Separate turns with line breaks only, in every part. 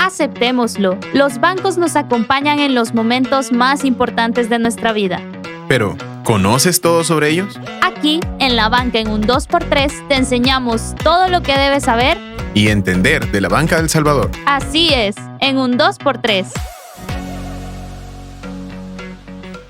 Aceptémoslo, los bancos nos acompañan en los momentos más importantes de nuestra vida.
Pero, ¿conoces todo sobre ellos?
Aquí, en La Banca en un 2x3, te enseñamos todo lo que debes saber
y entender de la banca del Salvador.
Así es, en un 2x3.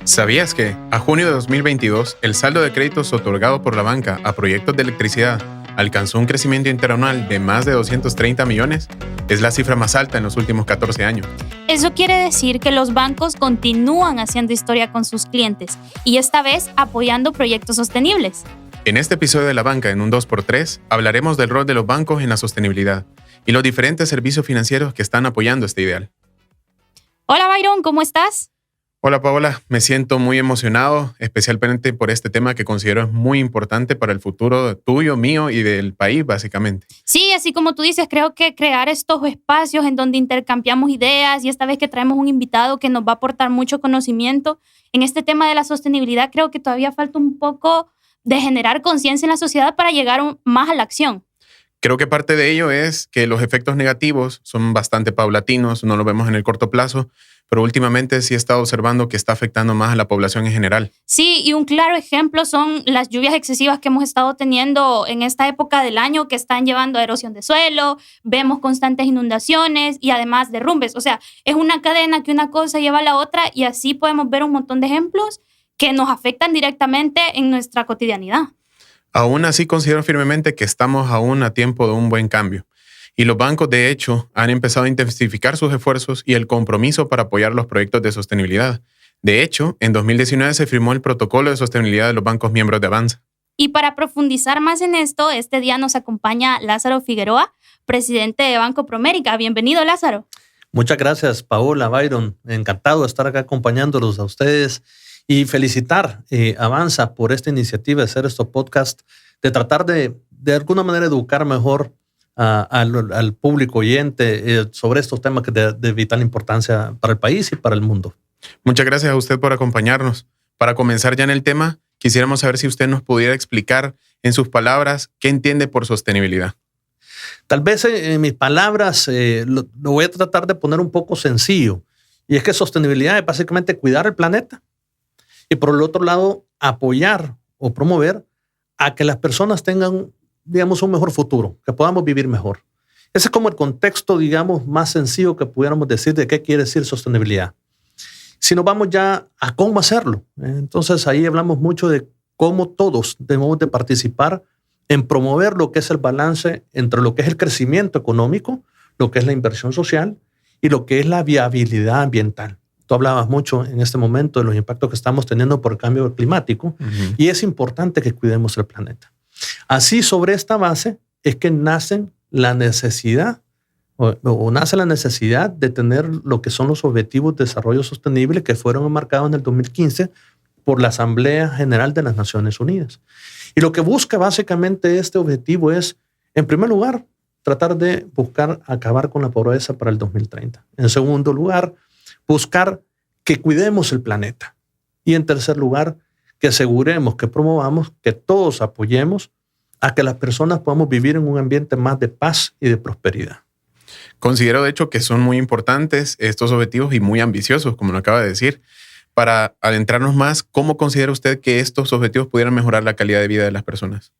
¿Sabías que, a junio de 2022, el saldo de créditos otorgado por la banca a proyectos de electricidad alcanzó un crecimiento interanual de más de 230 millones? Es la cifra más alta en los últimos 14 años.
Eso quiere decir que los bancos continúan haciendo historia con sus clientes y esta vez apoyando proyectos sostenibles.
En este episodio de La Banca en un 2x3 hablaremos del rol de los bancos en la sostenibilidad y los diferentes servicios financieros que están apoyando este ideal.
Hola Byron, ¿cómo estás?
Hola Paola, me siento muy emocionado, especialmente por este tema que considero es muy importante para el futuro tuyo, mío y del país, básicamente.
Sí, así como tú dices, creo que crear estos espacios en donde intercambiamos ideas y esta vez que traemos un invitado que nos va a aportar mucho conocimiento en este tema de la sostenibilidad, creo que todavía falta un poco de generar conciencia en la sociedad para llegar más a la acción.
Creo que parte de ello es que los efectos negativos son bastante paulatinos, no los vemos en el corto plazo, pero últimamente sí he estado observando que está afectando más a la población en general.
Sí, y un claro ejemplo son las lluvias excesivas que hemos estado teniendo en esta época del año que están llevando a erosión de suelo, vemos constantes inundaciones y además derrumbes. O sea, es una cadena que una cosa lleva a la otra y así podemos ver un montón de ejemplos que nos afectan directamente en nuestra cotidianidad.
Aún así considero firmemente que estamos aún a tiempo de un buen cambio. Y los bancos, de hecho, han empezado a intensificar sus esfuerzos y el compromiso para apoyar los proyectos de sostenibilidad. De hecho, en 2019 se firmó el Protocolo de Sostenibilidad de los bancos miembros de Avanza.
Y para profundizar más en esto, este día nos acompaña Lázaro Figueroa, presidente de Banco Promérica. Bienvenido, Lázaro.
Muchas gracias, Paola, Byron. Encantado de estar acá acompañándolos a ustedes y felicitar Avanza por esta iniciativa de hacer estos podcasts, de tratar de alguna manera educar mejor al público oyente sobre estos temas que de vital importancia para el país y para el mundo.
Muchas gracias a usted por acompañarnos. Para comenzar ya en el tema, quisiéramos saber si usted nos pudiera explicar en sus palabras qué entiende por sostenibilidad.
Tal vez en mis palabras lo voy a tratar de poner un poco sencillo. Y es que sostenibilidad es básicamente cuidar el planeta y por el otro lado apoyar o promover a que las personas tengan, digamos, un mejor futuro, que podamos vivir mejor. Ese es como el contexto, digamos, más sencillo que pudiéramos decir de qué quiere decir sostenibilidad. Si nos vamos ya a cómo hacerlo, entonces ahí hablamos mucho de cómo todos debemos de participar en promover lo que es el balance entre lo que es el crecimiento económico, lo que es la inversión social y lo que es la viabilidad ambiental. Tú hablabas mucho en este momento de los impactos que estamos teniendo por el cambio climático y es importante que cuidemos el planeta. Así, sobre esta base es que nace la necesidad de tener lo que son los Objetivos de Desarrollo Sostenible que fueron enmarcados en el 2015 por la Asamblea General de las Naciones Unidas. Y lo que busca básicamente este objetivo es, en primer lugar, tratar de buscar acabar con la pobreza para el 2030. En segundo lugar, buscar que cuidemos el planeta. Y en tercer lugar, que aseguremos, que promovamos, que todos apoyemos a que las personas podamos vivir en un ambiente más de paz y de prosperidad.
Considero, de hecho, que son muy importantes estos objetivos y muy ambiciosos, como lo acaba de decir. Para adentrarnos más, ¿cómo considera usted que estos objetivos pudieran mejorar la calidad de vida de las personas?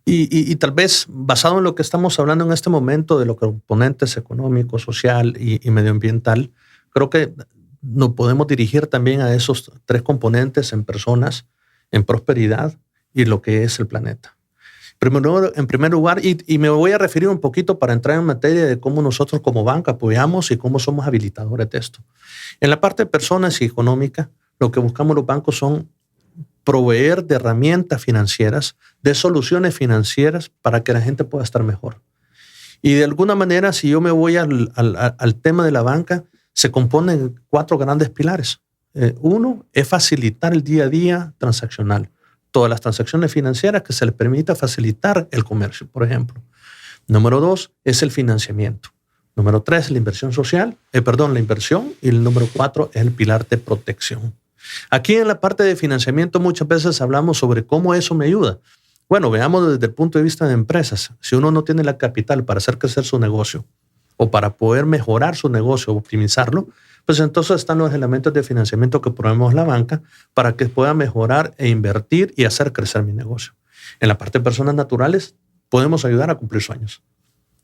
Y tal vez, basado en lo que estamos hablando en este momento de los componentes económico, social y medioambiental, creo que nos podemos dirigir también a esos tres componentes en personas, en prosperidad y lo que es el planeta. En primer lugar, y me voy a referir un poquito para entrar en materia de cómo nosotros como banca apoyamos y cómo somos habilitadores de esto. En la parte de personas y económica, lo que buscamos los bancos son proveer de herramientas financieras, de soluciones financieras para que la gente pueda estar mejor. Y de alguna manera, si yo me voy al tema de la banca, se componen 4 grandes pilares. Uno es facilitar el día a día transaccional. Todas las transacciones financieras que se les permita facilitar el comercio, por ejemplo. Número 2 es el financiamiento. Número 3, la inversión social, la inversión. Y el número 4 es el pilar de protección. Aquí en la parte de financiamiento muchas veces hablamos sobre cómo eso me ayuda. Bueno, veamos desde el punto de vista de empresas. Si uno no tiene la capital para hacer crecer su negocio, o para poder mejorar su negocio, optimizarlo, pues entonces están los elementos de financiamiento que proveemos la banca para que pueda mejorar e invertir y hacer crecer mi negocio. En la parte de personas naturales, podemos ayudar a cumplir sueños.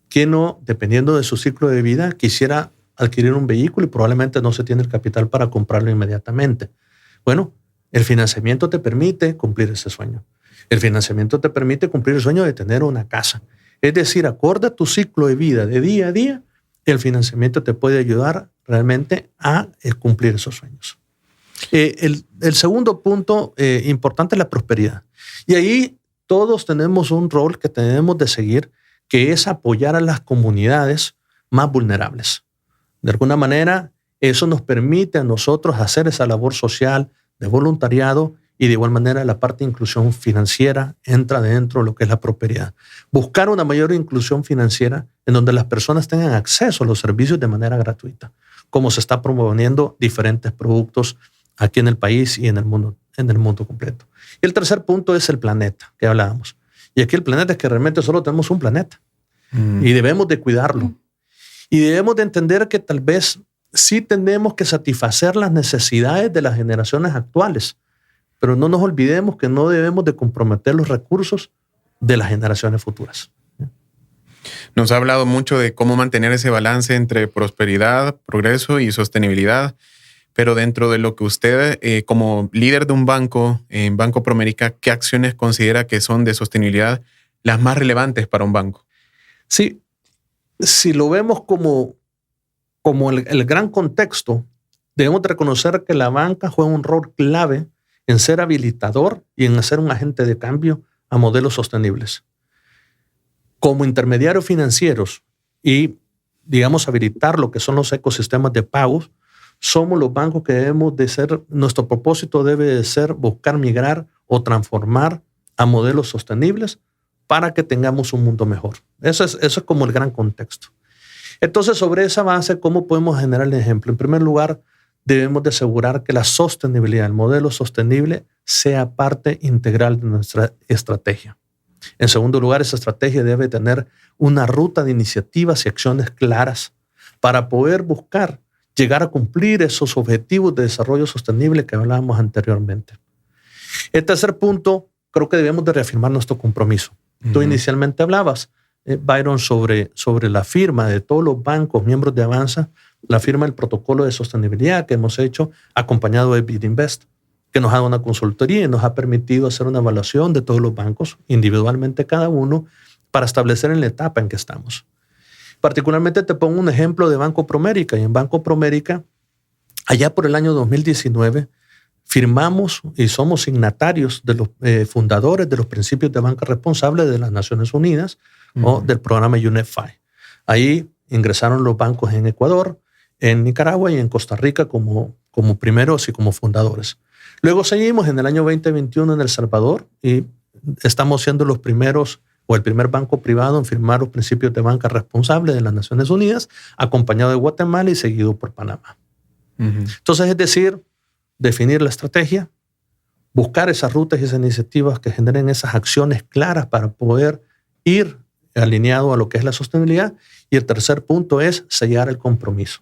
¿Quién no, dependiendo de su ciclo de vida, quisiera adquirir un vehículo y probablemente no se tiene el capital para comprarlo inmediatamente? Bueno, el financiamiento te permite cumplir ese sueño. El financiamiento te permite cumplir el sueño de tener una casa. Es decir, acorde a tu ciclo de vida de día a día, el financiamiento te puede ayudar realmente a cumplir esos sueños. El segundo punto importante es la prosperidad. Y ahí todos tenemos un rol que tenemos de seguir, que es apoyar a las comunidades más vulnerables. De alguna manera, eso nos permite a nosotros hacer esa labor social de voluntariado y de igual manera la parte de inclusión financiera entra dentro de lo que es la prosperidad. Buscar una mayor inclusión financiera en donde las personas tengan acceso a los servicios de manera gratuita, como se está promoviendo diferentes productos aquí en el país y en el mundo completo. Y el tercer punto es el planeta que hablábamos. Y aquí el planeta es que realmente solo tenemos un planeta y debemos de cuidarlo. Y debemos de entender que tal vez sí tenemos que satisfacer las necesidades de las generaciones actuales, pero no nos olvidemos que no debemos de comprometer los recursos de las generaciones futuras.
Nos ha hablado mucho de cómo mantener ese balance entre prosperidad, progreso y sostenibilidad, pero dentro de lo que usted, como líder de un banco, en Banco Promérica, ¿qué acciones considera que son de sostenibilidad las más relevantes para un banco?
Sí, si lo vemos como el gran contexto, debemos de reconocer que la banca juega un rol clave en ser habilitador y en ser un agente de cambio a modelos sostenibles. Como intermediarios financieros y, digamos, habilitar lo que son los ecosistemas de pagos, somos los bancos que debemos de ser, nuestro propósito debe de ser buscar migrar o transformar a modelos sostenibles para que tengamos un mundo mejor. Eso es como el gran contexto. Entonces, sobre esa base, ¿cómo podemos generar el ejemplo? En primer lugar, debemos de asegurar que la sostenibilidad, el modelo sostenible, sea parte integral de nuestra estrategia. En segundo lugar, esa estrategia debe tener una ruta de iniciativas y acciones claras para poder buscar llegar a cumplir esos objetivos de desarrollo sostenible que hablábamos anteriormente. El tercer punto, creo que debemos de reafirmar nuestro compromiso. Tú inicialmente hablabas, Byron, sobre la firma de todos los bancos miembros de Avanza, la firma del protocolo de sostenibilidad que hemos hecho acompañado de BidInvest, que nos ha dado una consultoría y nos ha permitido hacer una evaluación de todos los bancos, individualmente cada uno, para establecer en la etapa en que estamos. Particularmente te pongo un ejemplo de Banco Promérica. Y en Banco Promérica, allá por el año 2019, firmamos y somos signatarios de los fundadores de los principios de banca responsable de las Naciones Unidas o del programa UNEFI. Ahí ingresaron los bancos en Ecuador, en Nicaragua y en Costa Rica como primeros y como fundadores. Luego seguimos en el año 2021 en El Salvador y estamos siendo los primeros o el primer banco privado en firmar los principios de banca responsable de las Naciones Unidas, acompañado de Guatemala y seguido por Panamá. Entonces, es decir, definir la estrategia, buscar esas rutas y esas iniciativas que generen esas acciones claras para poder ir alineado a lo que es la sostenibilidad. Y el tercer punto es sellar el compromiso.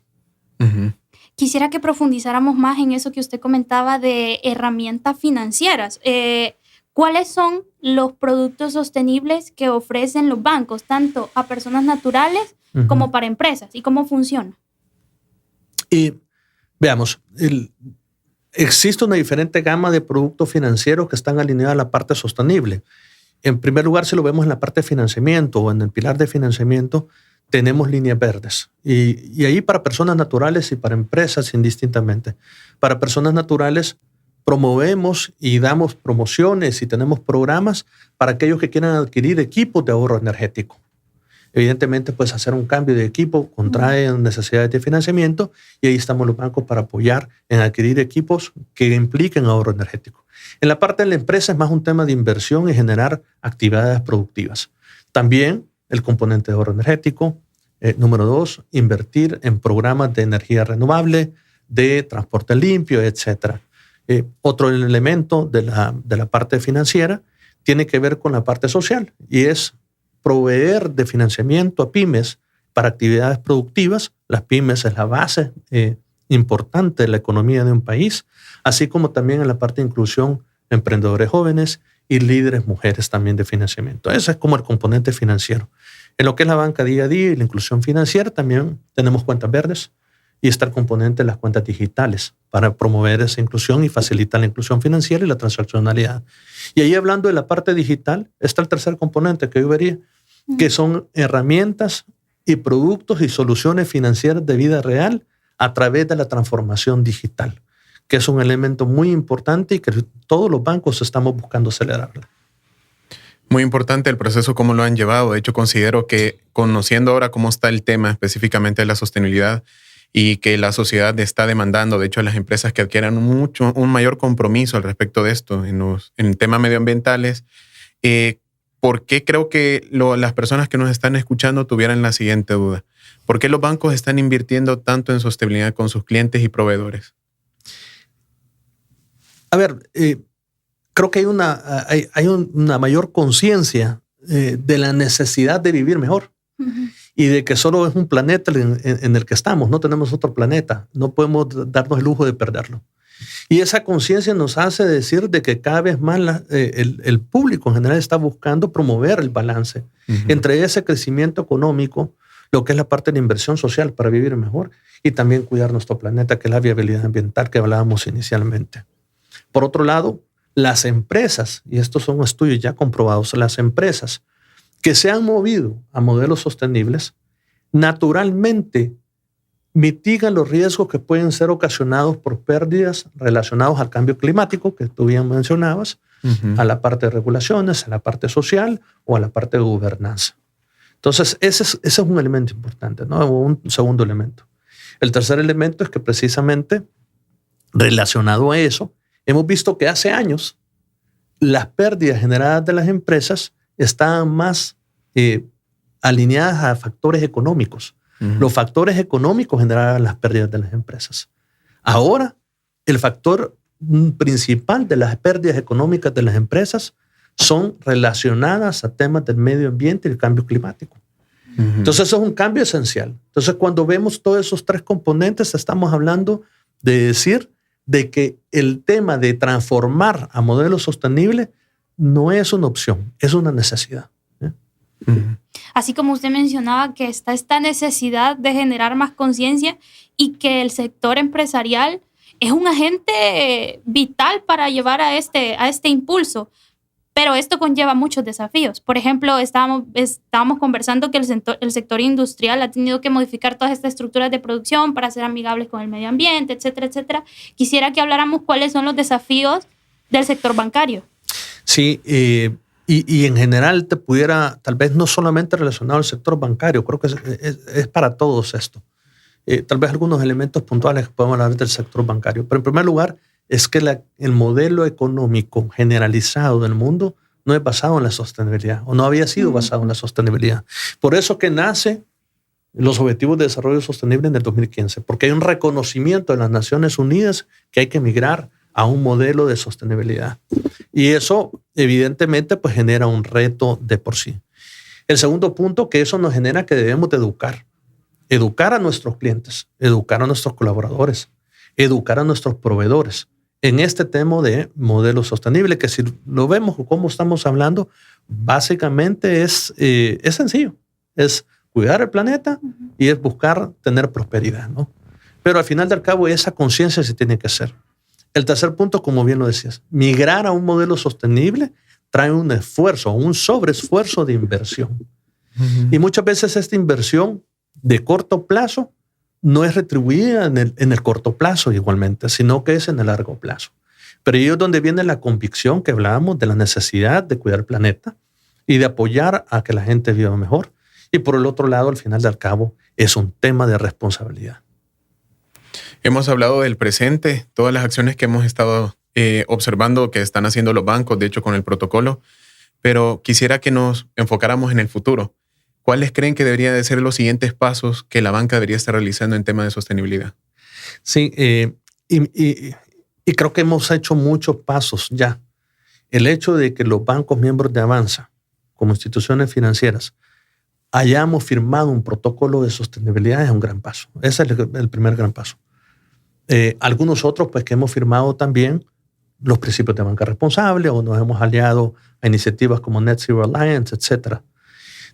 Quisiera que profundizáramos más en eso que usted comentaba de herramientas financieras. ¿Cuáles son los productos sostenibles que ofrecen los bancos, tanto a personas naturales como para empresas? ¿Y cómo funciona?
Y veamos, existe una diferente gama de productos financieros que están alineados a la parte sostenible. En primer lugar, si lo vemos en la parte de financiamiento o en el pilar de financiamiento, tenemos líneas verdes. Y ahí para personas naturales y para empresas indistintamente. Para personas naturales, promovemos y damos promociones y tenemos programas para aquellos que quieran adquirir equipos de ahorro energético. Evidentemente, pues hacer un cambio de equipo contrae necesidades de financiamiento y ahí estamos los bancos para apoyar en adquirir equipos que impliquen ahorro energético. En la parte de la empresa es más un tema de inversión y generar actividades productivas. También el componente de ahorro energético. Número 2, invertir en programas de energía renovable, de transporte limpio, etc. Otro elemento de la parte financiera tiene que ver con la parte social y es proveer de financiamiento a pymes para actividades productivas. Las pymes es la base importante de la economía de un país, así como también en la parte de inclusión, emprendedores jóvenes y líderes mujeres también de financiamiento. Ese es como el componente financiero. En lo que es la banca día a día y la inclusión financiera, también tenemos cuentas verdes y está el componente de las cuentas digitales para promover esa inclusión y facilitar la inclusión financiera y la transaccionalidad. Y ahí, hablando de la parte digital, está el tercer componente que yo vería, que son herramientas y productos y soluciones financieras de vida real a través de la transformación digital, que es un elemento muy importante y que todos los bancos estamos buscando acelerarla.
Muy importante el proceso, cómo lo han llevado. De hecho, considero que conociendo ahora cómo está el tema específicamente de la sostenibilidad y que la sociedad está demandando, de hecho, a las empresas que adquieran un mayor compromiso al respecto de esto en temas medioambientales, ¿por qué creo que las personas que nos están escuchando tuvieran la siguiente duda? ¿Por qué los bancos están invirtiendo tanto en sostenibilidad con sus clientes y proveedores?
A ver, creo que hay una mayor conciencia de la necesidad de vivir mejor y de que solo es un planeta en el que estamos, no tenemos otro planeta, no podemos darnos el lujo de perderlo. Y esa conciencia nos hace decir de que cada vez más el público en general está buscando promover el balance entre ese crecimiento económico, lo que es la parte de la inversión social para vivir mejor y también cuidar nuestro planeta, que es la viabilidad ambiental que hablábamos inicialmente. Por otro lado, las empresas, y estos son estudios ya comprobados, las empresas que se han movido a modelos sostenibles, naturalmente mitigan los riesgos que pueden ser ocasionados por pérdidas relacionados al cambio climático, que tú bien mencionabas, a la parte de regulaciones, a la parte social o a la parte de gobernanza. Entonces, ese es un elemento importante, ¿no? Un segundo elemento. El tercer elemento es que precisamente relacionado a eso, hemos visto que hace años las pérdidas generadas de las empresas estaban más alineadas a factores económicos. Los factores económicos generaban las pérdidas de las empresas. Ahora, el factor principal de las pérdidas económicas de las empresas son relacionadas a temas del medio ambiente y el cambio climático. Entonces, eso es un cambio esencial. Entonces, cuando vemos todos esos tres componentes, estamos hablando de decir de que el tema de transformar a modelos sostenibles no es una opción, es una necesidad.
Así como usted mencionaba que está esta necesidad de generar más conciencia y que el sector empresarial es un agente vital para llevar a este impulso. Pero esto conlleva muchos desafíos. Por ejemplo, estábamos conversando que el sector industrial ha tenido que modificar todas estas estructuras de producción para ser amigables con el medio ambiente, etcétera, etcétera. Quisiera que habláramos cuáles son los desafíos del sector bancario.
Sí, y en general te pudiera, tal vez no solamente relacionado al sector bancario, creo que es para todos esto. Tal vez algunos elementos puntuales que podemos hablar del sector bancario. Pero en primer lugar, es que el modelo económico generalizado del mundo no es basado en la sostenibilidad o no había sido basado en la sostenibilidad. Por eso que nace los Objetivos de Desarrollo Sostenible en el 2015, porque hay un reconocimiento de las Naciones Unidas que hay que migrar a un modelo de sostenibilidad. Y eso evidentemente pues genera un reto de por sí. El segundo punto, que eso nos genera que debemos de educar a nuestros clientes, educar a nuestros colaboradores, educar a nuestros proveedores en este tema de modelo sostenible, que si lo vemos como estamos hablando, básicamente es sencillo, es cuidar el planeta y es buscar tener prosperidad, ¿no? Pero al final del cabo esa conciencia se tiene que hacer. El tercer punto, como bien lo decías, migrar a un modelo sostenible trae un esfuerzo, un sobreesfuerzo de inversión. Y muchas veces esta inversión de corto plazo no es retribuida en el corto plazo igualmente, sino que es en el largo plazo. Pero ahí es donde viene la convicción que hablábamos de la necesidad de cuidar el planeta y de apoyar a que la gente viva mejor. Y por el otro lado, al final del cabo, es un tema de responsabilidad.
Hemos hablado del presente, todas las acciones que hemos estado observando que están haciendo los bancos, de hecho con el protocolo, pero quisiera que nos enfocáramos en el futuro. ¿Cuáles creen que deberían de ser los siguientes pasos que la banca debería estar realizando en tema de sostenibilidad?
Sí, y creo que hemos hecho muchos pasos ya. El hecho de que los bancos miembros de Avanza, como instituciones financieras, hayamos firmado un protocolo de sostenibilidad es un gran paso. Ese es el primer gran paso. Algunos otros, pues, que hemos firmado también los principios de banca responsable o nos hemos aliado a iniciativas como Net Zero Alliance, etc.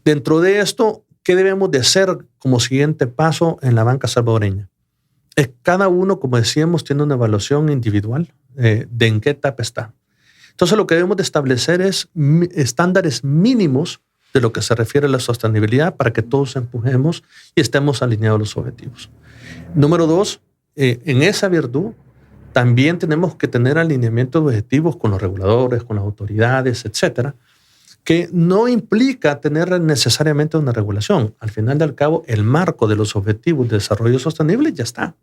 Dentro de esto, ¿qué debemos de hacer como siguiente paso en la banca salvadoreña? Cada uno, como decíamos, tiene una evaluación individual de en qué etapa está. Entonces, lo que debemos de establecer es estándares mínimos de lo que se refiere a la sostenibilidad para que todos empujemos y estemos alineados a los objetivos. Número 2, en esa virtud, también tenemos que tener alineamientos de objetivos con los reguladores, con las autoridades, etcétera, que no implica tener necesariamente una regulación. Al final del cabo, el marco de los objetivos de desarrollo sostenible ya está.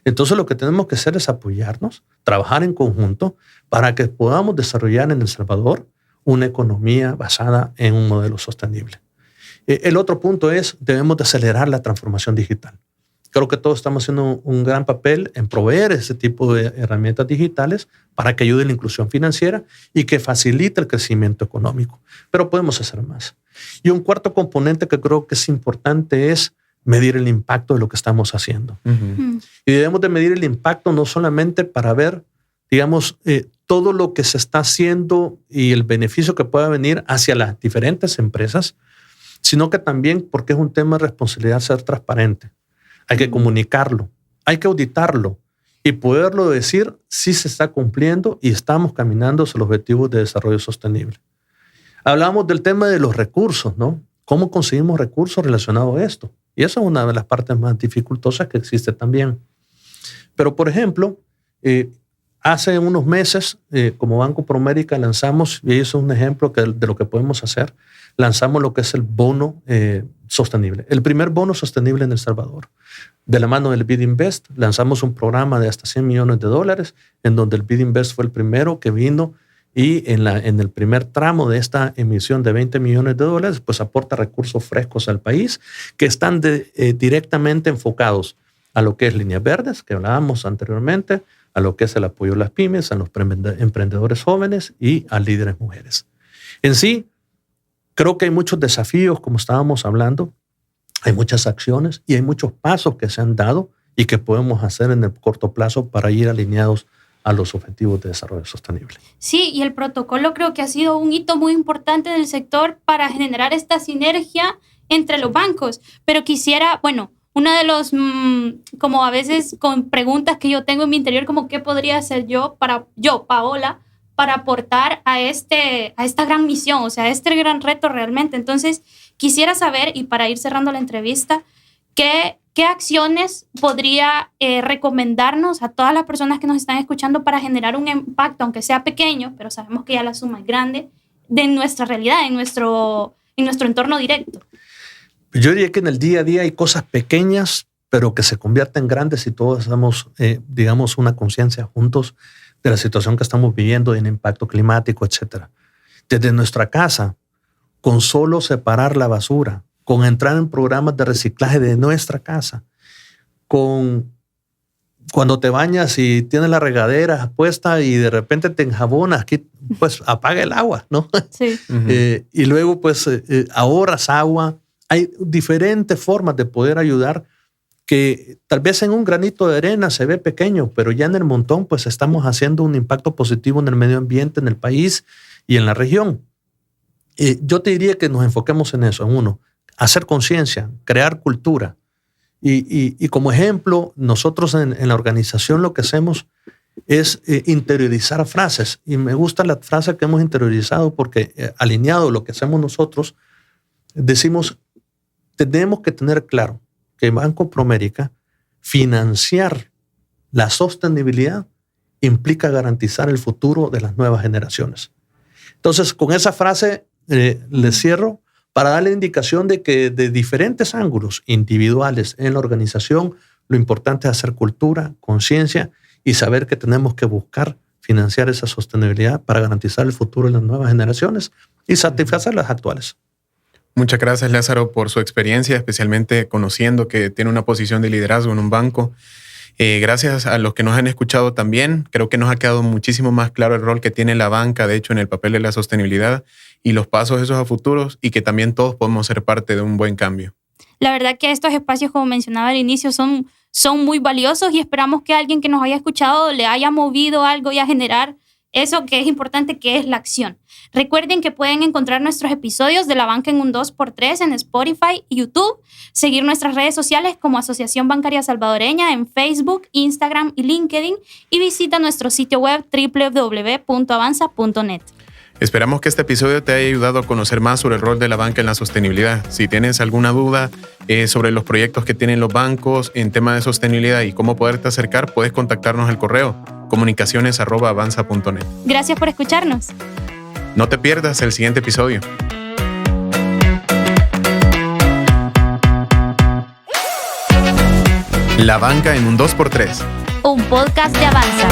Entonces, lo que tenemos que hacer es apoyarnos, trabajar en conjunto para que podamos desarrollar en El Salvador una economía basada en un modelo sostenible. El otro punto es, debemos de acelerar la transformación digital. Creo que todos estamos haciendo un gran papel en proveer ese tipo de herramientas digitales para que ayude la inclusión financiera y que facilite el crecimiento económico. Pero podemos hacer más. Y un cuarto componente que creo que es importante es medir el impacto de lo que estamos haciendo. Y debemos de medir el impacto no solamente para ver, digamos, todo lo que se está haciendo y el beneficio que pueda venir hacia las diferentes empresas, sino que también porque es un tema de responsabilidad ser transparente. Hay que comunicarlo, hay que auditarlo y poderlo decir si se está cumpliendo y estamos caminando hacia los objetivos de desarrollo sostenible. Hablamos del tema de los recursos, ¿no? ¿Cómo conseguimos recursos relacionados a esto? Y esa es una de las partes más dificultosas que existe también. Pero, por ejemplo, hace unos meses, como Banco Promérica lanzamos, y eso es un ejemplo de lo que podemos hacer, lanzamos lo que es el bono sostenible, el primer bono sostenible en El Salvador. De la mano del BidInvest, lanzamos un programa de hasta $100 millones, en donde el BidInvest fue el primero que vino y en el primer tramo de esta emisión de $20 millones, pues aporta recursos frescos al país que están directamente enfocados a lo que es líneas verdes, que hablábamos anteriormente, a lo que es el apoyo a las pymes, a los emprendedores jóvenes y a líderes mujeres. En sí, creo que hay muchos desafíos, como estábamos hablando, hay muchas acciones y hay muchos pasos que se han dado y que podemos hacer en el corto plazo para ir alineados a los objetivos de desarrollo sostenible.
Sí, y el protocolo creo que ha sido un hito muy importante del sector para generar esta sinergia entre los bancos. Pero quisiera, bueno, uno de los, como a veces con preguntas que yo tengo en mi interior, como qué podría hacer yo, Paola, para aportar a esta gran misión, o sea, a este gran reto realmente. Entonces, quisiera saber, y para ir cerrando la entrevista, ¿qué acciones podría recomendarnos a todas las personas que nos están escuchando para generar un impacto, aunque sea pequeño, pero sabemos que ya la suma es grande, de nuestra realidad, en nuestro entorno directo?
Yo diría que en el día a día hay cosas pequeñas, pero que se convierten en grandes si todos damos, digamos, una conciencia juntos de la situación que estamos viviendo, de un impacto climático, etc. Desde nuestra casa, con solo separar la basura, con entrar en programas de reciclaje de nuestra casa, con cuando te bañas y tienes la regadera puesta y de repente te enjabonas, aquí pues apaga el agua, ¿no?
Sí.
Y luego pues ahorras agua. Hay diferentes formas de poder ayudar que tal vez en un granito de arena se ve pequeño, pero ya en el montón pues estamos haciendo un impacto positivo en el medio ambiente, en el país y en la región. Yo te diría que nos enfoquemos en eso, en uno, hacer conciencia, crear cultura. Y como ejemplo, nosotros en la organización lo que hacemos es interiorizar frases. Y me gusta la frase que hemos interiorizado porque alineado a lo que hacemos nosotros, decimos, tenemos que tener claro que Banco Promérica, financiar la sostenibilidad implica garantizar el futuro de las nuevas generaciones. Entonces, con esa frase les cierro para darle indicación de que de diferentes ángulos individuales en la organización, lo importante es hacer cultura, conciencia y saber que tenemos que buscar financiar esa sostenibilidad para garantizar el futuro de las nuevas generaciones y satisfacer las actuales.
Muchas gracias, Lázaro, por su experiencia, especialmente conociendo que tiene una posición de liderazgo en un banco. Gracias a los que nos han escuchado también, creo que nos ha quedado muchísimo más claro el rol que tiene la banca, de hecho, en el papel de la sostenibilidad y los pasos esos a futuros, y que también todos podemos ser parte de un buen cambio.
La verdad que estos espacios, como mencionaba al inicio, son muy valiosos y esperamos que alguien que nos haya escuchado le haya movido algo y a generar eso que es importante, que es la acción. Recuerden que pueden encontrar nuestros episodios de La Banca en un 2x3 en Spotify y YouTube, seguir nuestras redes sociales como Asociación Bancaria Salvadoreña en Facebook, Instagram y LinkedIn, y visita nuestro sitio web www.avanza.net.
Esperamos que este episodio te haya ayudado a conocer más sobre el rol de la banca en la sostenibilidad. Si tienes alguna duda sobre los proyectos que tienen los bancos en tema de sostenibilidad y cómo poderte acercar, puedes contactarnos al correo comunicaciones@avanza.net.
Gracias por escucharnos.
No te pierdas el siguiente episodio. La banca en un 2x3.
Un podcast de Avanza.